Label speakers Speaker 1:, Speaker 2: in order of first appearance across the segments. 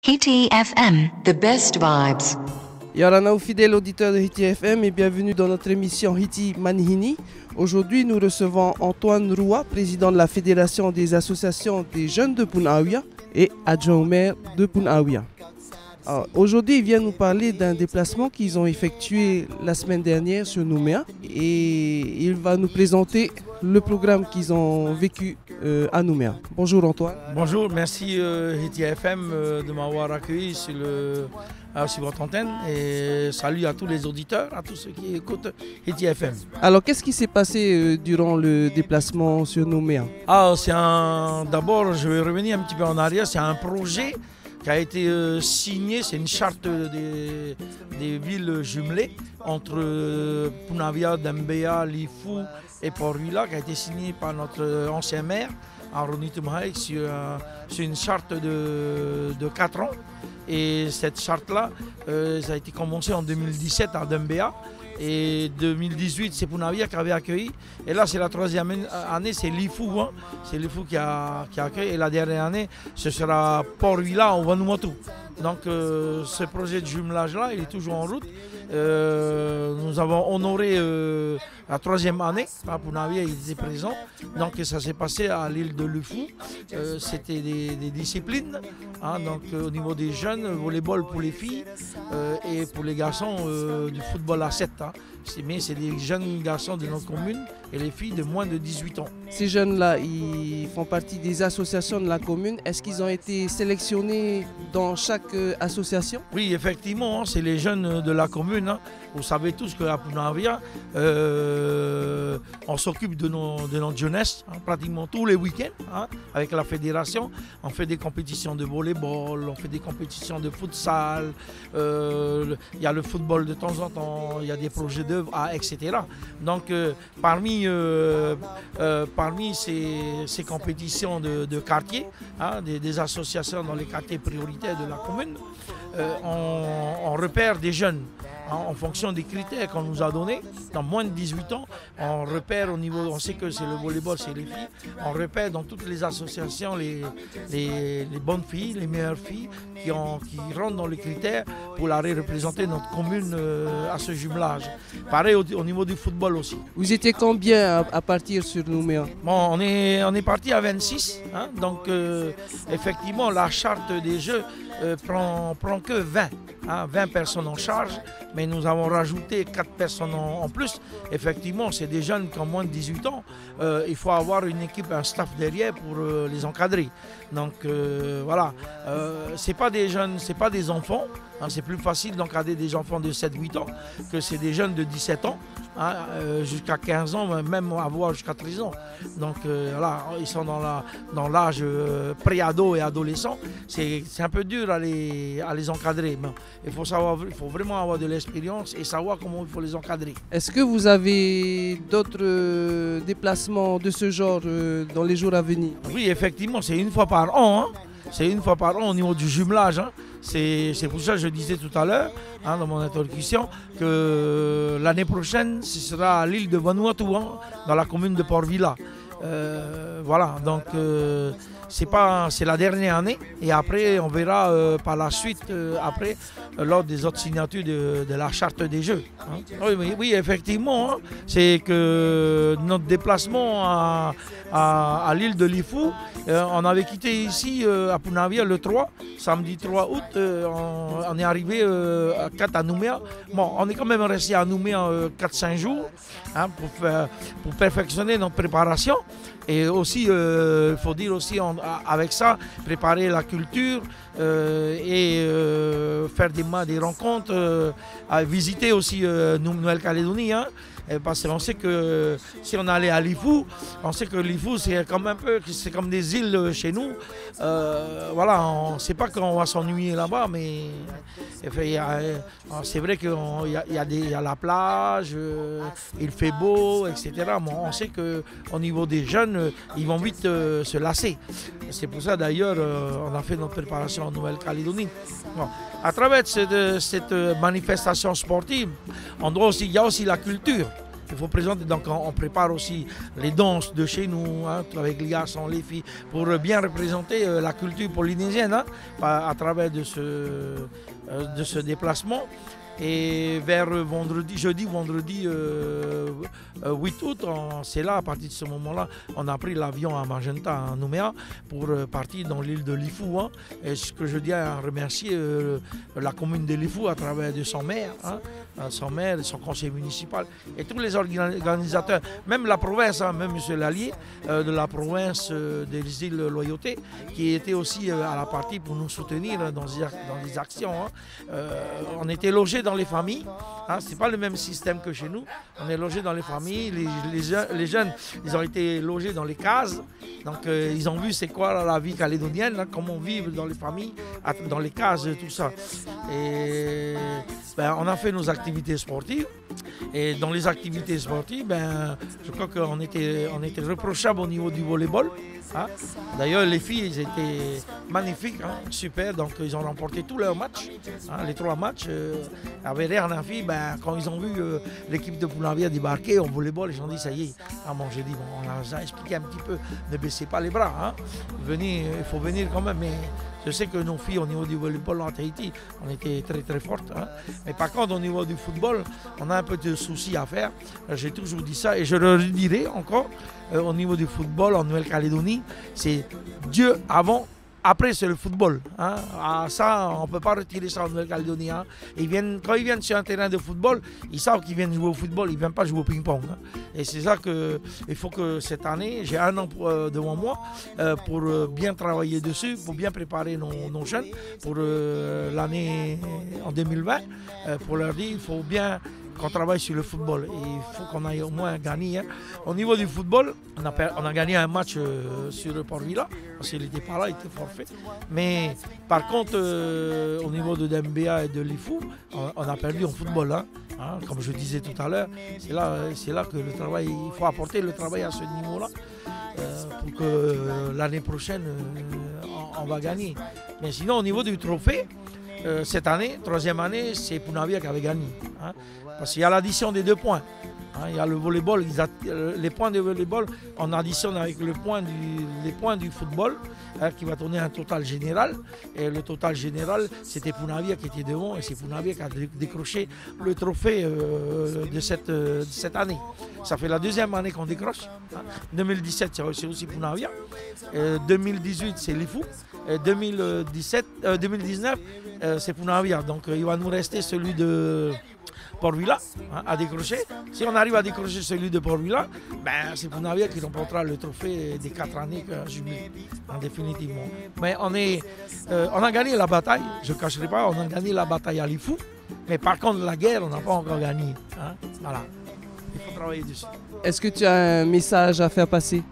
Speaker 1: Hiti FM, the best vibes.
Speaker 2: Yarana, fidèles auditeurs de Hiti FM, et bienvenue dans notre émission Hiti Manhini. Aujourd'hui, nous recevons Antoine Roua, président de la Fédération des associations des jeunes de Punaouia et adjoint au maire de Punaouia. Aujourd'hui, il vient nous parler d'un déplacement qu'ils ont effectué la semaine dernière sur Nouméa et il va nous présenter le programme qu'ils ont vécu à Nouméa. Bonjour Antoine.
Speaker 3: Bonjour, merci Hiti FM de m'avoir accueilli sur votre antenne et salut à tous les auditeurs, à tous ceux qui écoutent Hiti FM.
Speaker 2: Alors qu'est-ce qui s'est passé durant le déplacement sur Nouméa?
Speaker 3: D'abord, je vais revenir un petit peu en arrière, c'est un projet qui a été signé, c'est une charte des villes jumelées entre Punaouia, Dembéa, Lifou et Port-Vila, qui a été signée par notre ancien maire, Aroni Tumhaï, sur une charte de 4 ans. Et cette charte-là, ça a été commencé en 2017 à Dembéa. Et 2018, c'est Punaouia qui avait accueilli. Et là, c'est la troisième année, c'est Lifou. Hein. C'est Lifou qui a accueilli. Et la dernière année, ce sera Port-Vila en Vanuatu. Donc, ce projet de jumelage-là, il est toujours en route. Nous avons honoré la troisième année. Punaouia, il était présent. Donc, ça s'est passé à l'île de Lifou. C'était des disciplines. Hein, donc, au niveau des jeunes, volleyball pour les filles et pour les garçons, du football à 7. Hein. Mais c'est des jeunes garçons de notre commune et les filles de moins de 18 ans.
Speaker 2: Ces jeunes-là, ils font partie des associations de la commune. Est-ce qu'ils ont été sélectionnés dans chaque association?
Speaker 3: Oui, effectivement, hein, c'est les jeunes de la commune. Hein. Vous savez tous qu'à Punaouia, on s'occupe de notre jeunesse hein, pratiquement tous les week-ends hein, avec la fédération. On fait des compétitions de volleyball, on fait des compétitions de futsal. Il y a le football de temps en temps, il y a des projets d'œuvres, etc. Donc parmi ces compétitions de quartier, hein, des associations dans les quartiers prioritaires de la commune, on repère des jeunes. En fonction des critères qu'on nous a donnés, dans moins de 18 ans, on repère au niveau, on sait que c'est le volleyball, c'est les filles, on repère dans toutes les associations les bonnes filles, les meilleures filles qui rentrent dans les critères pour aller représenter notre commune à ce jumelage. Pareil au niveau du football aussi.
Speaker 2: Vous étiez combien à partir sur Nouméa?
Speaker 3: Bon, on est parti à 26, hein, donc effectivement la charte des Jeux prend que 20. Hein, 20 personnes en charge, mais nous avons rajouté 4 personnes en plus. Effectivement, c'est des jeunes qui ont moins de 18 ans. Il faut avoir une équipe, un staff derrière pour les encadrer. Donc voilà, c'est pas des jeunes, c'est pas des enfants. Hein, c'est plus facile d'encadrer des enfants de 7-8 ans que c'est des jeunes de 17 ans, hein, jusqu'à 15 ans, même avoir jusqu'à 13 ans. Donc voilà, ils sont dans l'âge pré-ado et adolescent. C'est un peu dur à les encadrer. Mais il faut vraiment avoir de l'expérience et savoir comment il faut les encadrer.
Speaker 2: Est-ce que vous avez d'autres déplacements de ce genre dans les jours à venir?
Speaker 3: Oui, effectivement, c'est une fois par an. Hein. C'est une fois par an au niveau du jumelage. Hein. C'est pour ça que je disais tout à l'heure, hein, dans mon introduction, que l'année prochaine, ce sera à l'île de Vanuatu, hein, dans la commune de Port-Vila. Voilà, donc c'est la dernière année et après on verra par la suite lors des autres signatures de la charte des Jeux. Hein. Oui, effectivement, hein, c'est que notre déplacement à l'île de Lifou, on avait quitté ici à Punaouia le 3, samedi 3 août, on est arrivé à 4 à Nouméa. Bon, on est quand même resté à Nouméa 4-5 jours hein, pour perfectionner notre préparation. Et aussi, il faut dire aussi avec ça, préparer la culture et faire des rencontres, visiter aussi Nouvelle-Calédonie. Hein, parce qu'on sait que si on allait à Lifou, on sait que Lifou c'est comme des îles chez nous. Voilà, on ne sait pas qu'on va s'ennuyer là-bas, mais c'est vrai qu'il y a la plage, il fait beau, etc. Mais on sait qu'au niveau des jeunes, ils vont vite se lasser. C'est pour ça d'ailleurs on a fait notre préparation en Nouvelle-Calédonie. Bon. À travers cette manifestation sportive, il y a aussi la culture. Il faut présenter, donc on prépare aussi les danses de chez nous, hein, avec les garçons, les filles, pour bien représenter la culture polynésienne, hein, à travers de ce déplacement. Et vers jeudi, vendredi 8 août, c'est là, à partir de ce moment-là, on a pris l'avion à Magenta, à Nouméa, pour partir dans l'île de Lifou. Hein. Et ce que je dis à remercier la commune de Lifou à travers de son maire, hein, son maire, son conseil municipal et tous les organisateurs, même la province, hein, même M. Lallier de la province des îles Loyauté, qui était aussi à la partie pour nous soutenir dans des actions. Hein. On était logés dans les familles, hein, c'est pas le même système que chez nous. On est logés dans les familles, les jeunes, ils ont été logés dans les cases, donc ils ont vu c'est quoi la vie calédonienne, hein, comment vivre dans les familles, dans les cases, tout ça. Et on a fait nos activités sportives. Et dans les activités sportives, je crois qu'on était reprochable au niveau du volleyball. Hein. D'ailleurs, les filles, elles étaient magnifiques, hein, super. Donc, ils ont remporté tous leurs matchs. Hein, les 3 matchs. Avec rien à faire, quand ils ont vu l'équipe de Punavia débarquer au volleyball, ils ont dit ça y est. Ah, bon, j'ai dit, bon, on a expliqué un petit peu, ne baissez pas les bras. Hein. Il faut venir quand même. Mais je sais que nos filles, au niveau du volleyball en Tahiti, on était très très fortes. Hein. Mais par contre, au niveau du football, on a un peu de soucis à faire. J'ai toujours dit ça et je le redirai encore. Au niveau du football en Nouvelle-Calédonie, c'est Dieu avant, après c'est le football. Hein. Ça, on ne peut pas retirer ça en Nouvelle-Calédonie. Hein. Quand ils viennent sur un terrain de football, ils savent qu'ils viennent jouer au football, ils ne viennent pas jouer au ping-pong. Hein. Et c'est ça qu'il faut que cette année, j'ai 1 an devant moi pour bien travailler dessus, pour bien préparer nos jeunes pour l'année en 2020, pour leur dire qu'il faut bien qu'on travaille sur le football et il faut qu'on aille au moins gagner. Hein. Au niveau du football, on a gagné un match sur le Port-Vila, parce qu'il n'était pas là, il était forfait. Mais par contre, au niveau de Dembéa et de Lifou, on a perdu en football. Hein. Hein, comme je disais tout à l'heure, c'est là que le travail, il faut apporter le travail à ce niveau-là pour que l'année prochaine, on va gagner. Mais sinon, au niveau du trophée, cette année, 3e année, c'est Punavia qui avait gagné. Hein, parce qu'il y a l'addition des 2 points. Hein, il y a le volleyball, les points de volleyball, on additionne avec les points du football, hein, qui va donner un total général. Et le total général, c'était Punavia qui était devant et c'est Punavia qui a décroché le trophée de cette année. Ça fait la 2e année qu'on décroche. Hein. 2017, c'est aussi Punavia. 2018, c'est Lifou. 2019, c'est Punavia. Donc il va nous rester celui de Port-Vila, hein, à décrocher. Si on arrive à décrocher celui de Port-Vila, c'est Punavia qui remportera le trophée des 4 années jubilées, hein, définitivement. Mais on a gagné la bataille, je ne cacherai pas, on a gagné la bataille à Lifou. Mais par contre, la guerre, on n'a pas encore gagné. Hein, voilà. Il faut travailler dessus.
Speaker 2: Est-ce que tu as un message à faire passer?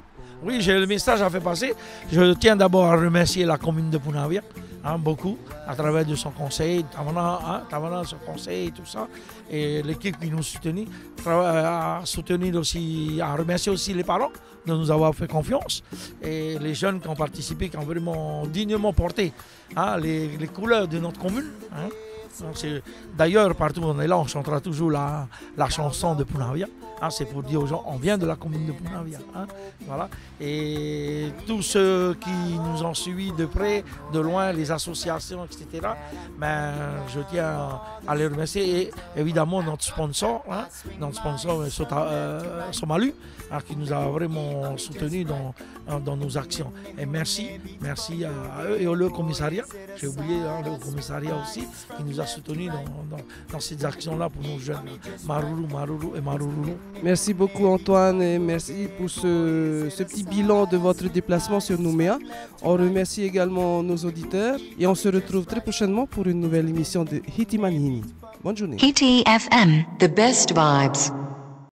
Speaker 3: Oui, j'ai le message à faire passer. Je tiens d'abord à remercier la commune de Punavia, hein, beaucoup, à travers de son conseil, Tavana, son conseil et tout ça, et l'équipe qui nous soutenait, à remercier aussi les parents de nous avoir fait confiance, et les jeunes qui ont participé, qui ont vraiment dignement porté, hein, les couleurs de notre commune. Hein. D'ailleurs, partout où on est là, on chantera toujours la chanson de Punavia. Hein, c'est pour dire aux gens, on vient de la commune de Punavia. Hein, voilà. Et tous ceux qui nous ont suivis de près, de loin, les associations, etc., je tiens à les remercier. Et évidemment, notre sponsor Somalu, hein, qui nous a vraiment soutenus dans nos actions. Et merci à eux et au commissariat. J'ai oublié, hein, le commissariat aussi, qui nous a soutenus dans ces actions-là pour nos jeunes. Maruru et Maruru.
Speaker 2: Merci beaucoup Antoine et merci pour ce petit bilan de votre déplacement sur Nouméa. On remercie également nos auditeurs et on se retrouve très prochainement pour une nouvelle émission de Hiti Manihini. Bonne journée.
Speaker 1: Hiti FM, the best vibes.